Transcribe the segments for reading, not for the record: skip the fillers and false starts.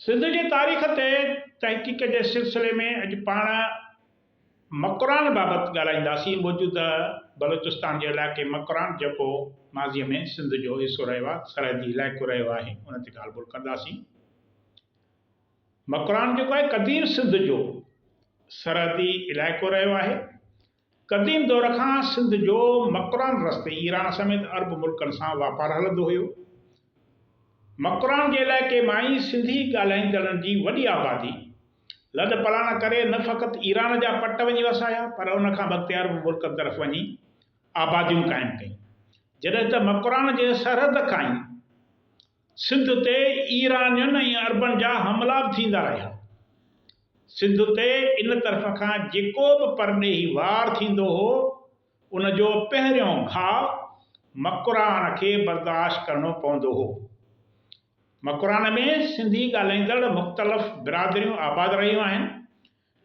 सिंध जी तारीख़ ते तहक़ीक़ जे सिलसिले में अॼु पाण मकरान बाबति ॻाल्हाईंदासीं। मौजूदा बलोचिस्तान जे इलाइक़े मकरान जेको माज़ीअ में सिंध जो हिसो रहियो आहे, सरहदी इलाइक़ो रहियो आहे, उन ते ॻाल्हि ॿोल कंदासीं। मकरान जेको आहे क़दीम सिंध जो सरहदी इलाइक़ो रहियो आहे। क़दीम दौर खां सिंध जो मकरान रस्ते ईरान समेत अरब मुल्कनि सां वापारु हलंदो हुयो। मकरान जे इलाइक़े मां ई सिंधी ॻाल्हाईंदड़नि जी वॾी आबादी लॾ पलाण करे न फ़क़ति ईरान जा पट वञी वसाया, पर उन खां अॻिते अरब मुल्कनि तरफ़ वञी आबादियूं क़ाइमु कयूं। जॾहिं त मकरान जे सरहद खां ई सिंध ते ईरानियुनि ऐं अरबनि जा हमला बि थींदा रहिया। सिंध ते इन तरफ़ खां जेको बि परॾेही वार थींदो हो, उन जो पहिरियों घाव मकरान खे बर्दाश्त करणो पवंदो हो। मकरान में सिंधी ॻाल्हाईंदड़ मुख़्तलिफ़ बिरादरियूं आबाद रहियूं आहिनि।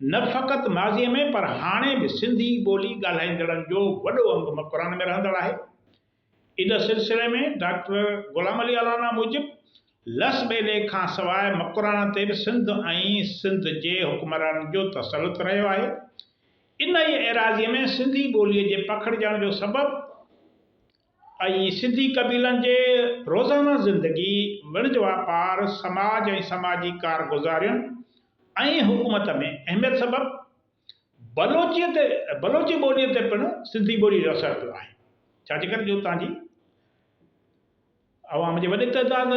न फ़क़ति माज़ीअ में, पर हाणे बि सिंधी ॿोली ॻाल्हाईंदड़नि जो वॾो अंग मकरान में रहंदड़ आहे। इन सिलसिले में डॉक्टर ग़ुलाम अली अलाना मूजिब लस ॿेले खां सवाइ मकरान ते बि सिंध ऐं सिंध जे हुक्मराननि जो तसलुत रहियो आहे। इन ई एराज़ीअ में सिंधी ॿोलीअ जे पखिड़िजण जो सबबु ऐं सिंधी क़बीलनि जे रोज़ाना ज़िंदगी, वणिज वापार, समाज ऐं समाजी कारगुज़ारियुनि ऐं हुकूमत में अहमियत सबबु बलोची ॿोलीअ ते पिणु सिंधी ॿोली जो असरु पियो आहे। छाजे करे जो तव्हांजी अवाम जे वॾे तइदाद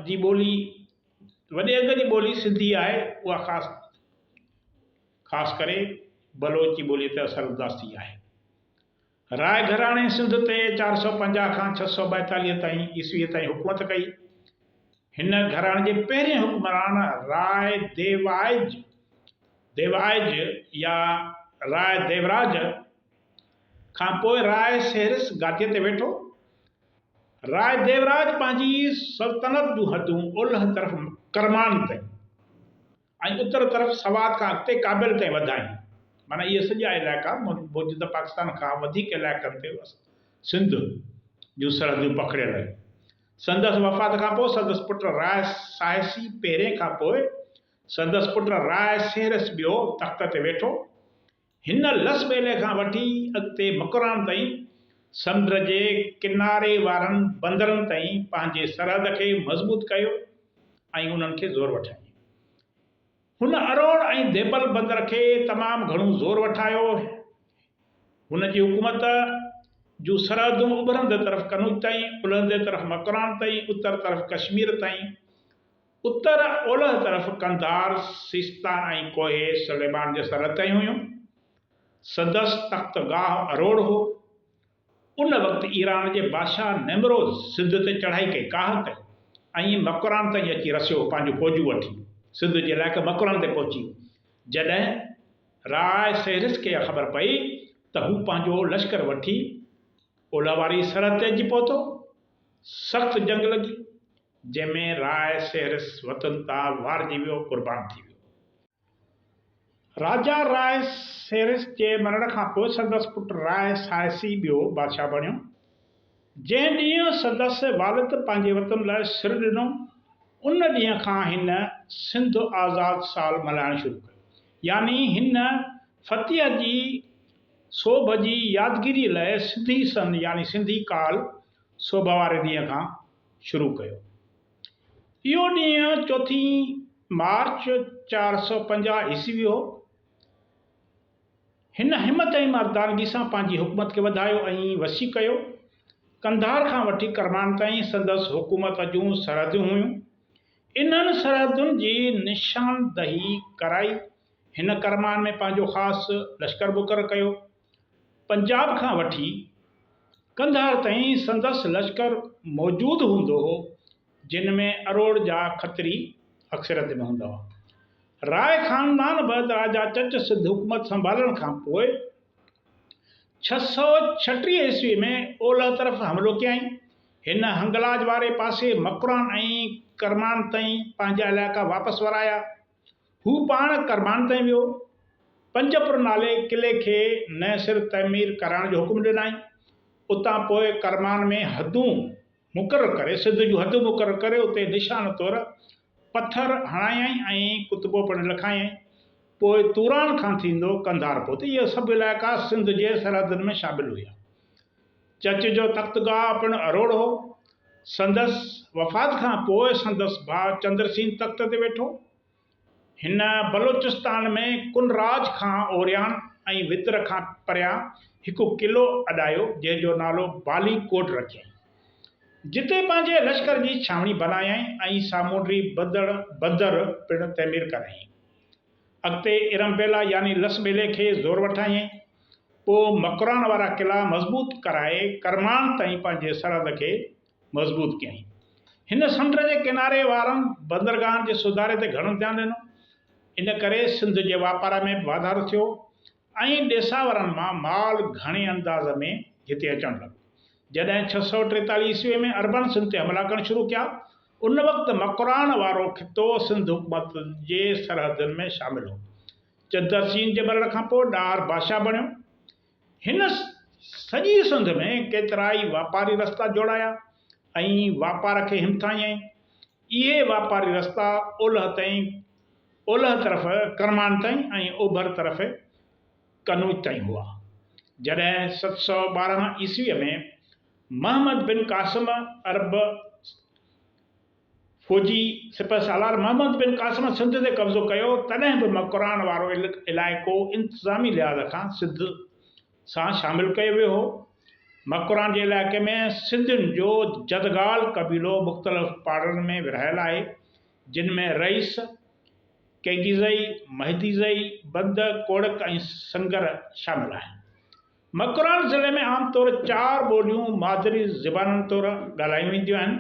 जी ॿोली, वॾे अघ जी ॿोली सिंधी आहे, उहा ख़ासि करे बलोची ॿोलीअ ते असरअंदाज़ थी आहे। राय घराणे सिंध ते 450 खां 642 ताईं ईस्वीअ ताईं हुकूमत कई। हिन घराणे जे पहिरें हुक्मरान राय देवाइज या राय देवराज खां पोइ राय सेहरिस गादीअ ते वेठो। राय देवराज पंहिंजी सल्तनत जूं हदूं ओलह तरफ़ करमान ताईं ऐं उतर तरफ़ सवात खां अॻिते काबिल ताईं वधाई। माना इहे सॼा इलाइक़ा मौजूदा पाकिस्तान खां वधीक इलाइक़नि ते सिंध जूं सरहदियूं पखिड़ियल आहिनि। संदसि वफ़ात खां पोइ संदसि पुटु राय साहसी पहिरें खां पोइ संदसि पुटु राय सेहरिस ॿियो तख़्त ते वेठो। हिन लस ॿेले खां वठी अॻिते मकरान ताईं समुंड जे किनारे वारनि बंदरनि ताईं पंहिंजे सरहद खे मज़बूत कयो ऐं उन्हनि खे ज़ोर वठाई। हुन अरोड़ ऐं देबल बंदर खे तमामु घणो ज़ोर वठायो। हुन जी हुकूमत जूं सरहदूं उभरंदे तरफ़ कनूज ताईं, उलहंदे तरफ़ मकरान ताईं, उत्तर तरफ़ कश्मीर ताईं, उत्तर ओलह तरफ़ कंधार, सिस्तान ऐं कोहे सुलेमान जे सरहद ताईं हुयूं। संदसि तख़्तगाह अरोड़ हो। उन वक़्तु ईरान जे बादशाह नेमरोज़ सिंध ते चढ़ाई कई, काह कई ऐं मकरान ताईं अची रसियो, पंहिंजूं फ़ौजूं वठी सिंध जे इलाइक़े मकरान ते पहुची। जॾहिं राय सेहरिस खे ख़बर पई त हू पंहिंजो लश्कर वठी ओलह वारी सरहद ते अची पहुतो, सख़्तु जंग लॻी, जंहिंमें राय सेहरिस वतन तां वारजी वियो, क़ुर्बान थी वियो। राजा राय सेहरिस जे मरण खां पोइ संदसि पुटु राय साहसी ॿियो बादशाह बणियो। जंहिं ॾींहुं संदसि वालिद पंहिंजे वतन लाइ सिर ॾिनो, उन ॾींहं खां हिन सिंध आज़ाद साल मल्हाइणु शुरू कयो। यानी हिन फ़तीह जी सोभ जी यादगिरी लाइ सिंधी सन यानी सिंधी काल सोभ वारे ॾींहं खां शुरू कयो। इहो ॾींहुं 4 मार्च 450 ईस्वी हो। हिन हिमत ऐं मर्दानगी सां पंहिंजी हुकूमत खे वधायो ऐं वसी कयो। कंधार खां वठी करमान ताईं संदसि हुकूमत जूं सरहदियूं हुयूं। इन्हनि सरहदुनि जी निशानदही कराई। हिन करमान में पंहिंजो ख़ासि लश्कर मुक़ररु कयो। पंजाब खां वठी कंधार ताईं संदसि लश्कर मौजूदु हूंदो हो, जिन में अरोड़ जा खत्री अक्सरियत में हूंदा हुआ। राय ख़ानदान बैदि राजा चच सिंध हुकूमत संभालण खां पोइ 636 ईस्वी में ओलह तरफ़ हमिलो कयई। हिन हंगलाज वारे पासे मकरान ऐं करमान ताईं पंहिंजा इलाइक़ा वापसि वराया। हू पाण करमान ताईं वियो। पंजपुर नाले क़िले खे न सिर्फ़ तइमीर कराइण जो हुकुम ॾिनई, उतां पोइ करमान में हदूं मुक़ररु करे, सिंध जूं हदूं मुक़ररु करे, उते निशान तौरु पत्थर हणायई ऐं कुतबो पिणु लिखायई। पोइ तूरान खां थींदो कंधार पहुतो। इहे सभु इलाइक़ा सिंध जे सरहदुनि में शामिल हुआ। चच जो तख़्तगाह पिणु अरोड़ हो। संदसि वफ़ात खां पोइ संदसि भाउ चंद्रसेन तख़्त ते वेठो। हिन बलोचिस्तान में कुनराज खां ओरियान ऐं विदर खां परियां हिकु क़िलो अॾायो जंहिंजो नालो बाली कोट रखियईं, जिते पंहिंजे लश्कर जी छावनी बनायई ऐं सामूंडी बंदर पिणु तइमीर करायईं। अॻिते इरमबेला यानी लसबेले खे ज़ोर वठायईं। पोइ मकरान वारा क़िला मज़बूत कराए करमान ताईं पंहिंजे सरहद खे मज़बूत कयईं। हिन समुंड जे किनारे वारनि बंदरगाहनि जे सुधारे ते घणो ध्यानु ॾिनो। इन करे सिंध जे वापार में वाधारो थियो ऐं ॾेसावरनि मां माल घणे अंदाज़ में हिते अचणु लॻो। जॾहिं 643 ईस्वी में अरबन सिंध ते हमला करणु शुरू कया, उन वक़्तु मकरान वारो खितो सिंध हुकूमत जे सरहदुनि में शामिल हो। चंद्रसेन जे मरण खां पोइ ॾार बादशाह बणियो। हिन सॼी सिंध में केतिराई वापारी रस्ता जोड़ाया ऐं वापार खे हिमथायईं। इहे वापारी रस्ता ओलह तरफ़ करमान ताईं ऐं ओभर तरफ़ कनूज ताईं हुआ। जॾहिं 712 ईस्वीअ में मोहम्मद बिन कासिम अरब फौजी सिपहसालार मोहम्मद बिन कासिम सिंध ते कब्ज़ो कयो, तॾहिं बि मकरान वारो इलाइक़ो इंतिज़ामी लिहाज़ खां सिंध सां शामिल कयो वियो हो। मकरान जे इलाइक़े में सिंधियुनि जो जदगाल क़बीलो मुख़्तलिफ़ पाड़नि में विरहायल आहे, जिन में रईस, केंगीज़ई, महदीज़ई, बंद, कोड़क ऐं संगर शामिल आहिनि। मकरान ज़िले में आमतौर 4 ॿोलियूं मादरी ज़बानुनि तौरु ॻाल्हायूं वेंदियूं आहिनि,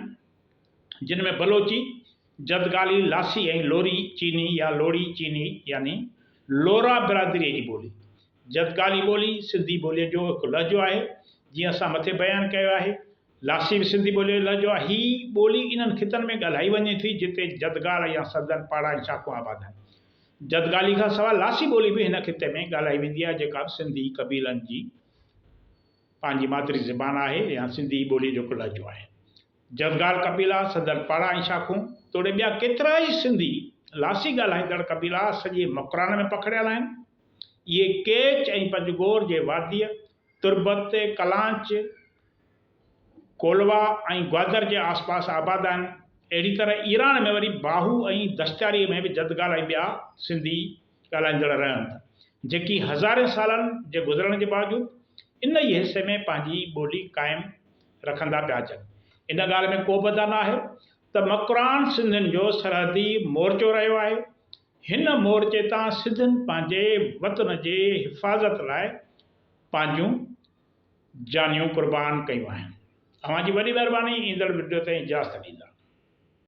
जिन में बलोची, जदगाली, लासी ऐं लोरी चीनी या लोड़ी चीनी यानी लोरा बिरादरीअ जी ॿोली। जदगाली ॿोली सिंधी ॿोलीअ जो हिकु लहजो आहे, जीअं असां मथे बयानु कयो आहे। लासी बि सिंधी ॿोलीअ जो लहजो आहे। हीअ ॿोली इन्हनि खितनि में ॻाल्हाई वञे थी जिते जदगाल या सदन पाड़ा ऐं शाखूं आबाद आहिनि। जदगाली खां सवाइ लासी ॿोली बि हिन खिते में ॻाल्हाई वेंदी आहे, जेका सिंधी क़बीलनि जी पंहिंजी मादरी ज़बान आहे या सिंधी ॿोली जो हिकु लहजो आहे। जदगाल क़बीला, सदन पाड़ा ऐं शाखूं तोड़े ॿिया केतिरा ई सिंधी लासी ॻाल्हाईंदड़ क़बीला सॼे मकरान में पखिड़ियल आहिनि। इहे केच ऐं पंजगोर जे वादीअ, तुर्बत, कलांच, कोलवा ऐं ग्वादर जे आसपास आबाद आहिनि। अहिड़ी तरह ईरान में वरी बाहू ऐं दश्तारीअ में बि जदगाल ऐं ॿिया सिंधी ॻाल्हाईंदड़ रहनि था, जेकी हज़ारे सालनि जे गुज़रण जे बावजूदि इन ई हिसे में पंहिंजी ॿोली क़ाइमु रखंदा पिया अचनि। इन ॻाल्हि में को बदा न आहे त मकरान सिंधियुनि जो सरहदी मोर्चो रहियो आहे। हिन मोर्चे तां सिंधियुनि पंहिंजे वतन जे हिफ़ाज़त लाइ पंहिंजूं जानियूं क़ुर्बान कयूं आहिनि। तव्हांजी वॾी महिरबानी। ईंदड़ वीडियो ते इजाज़त ॾींदा।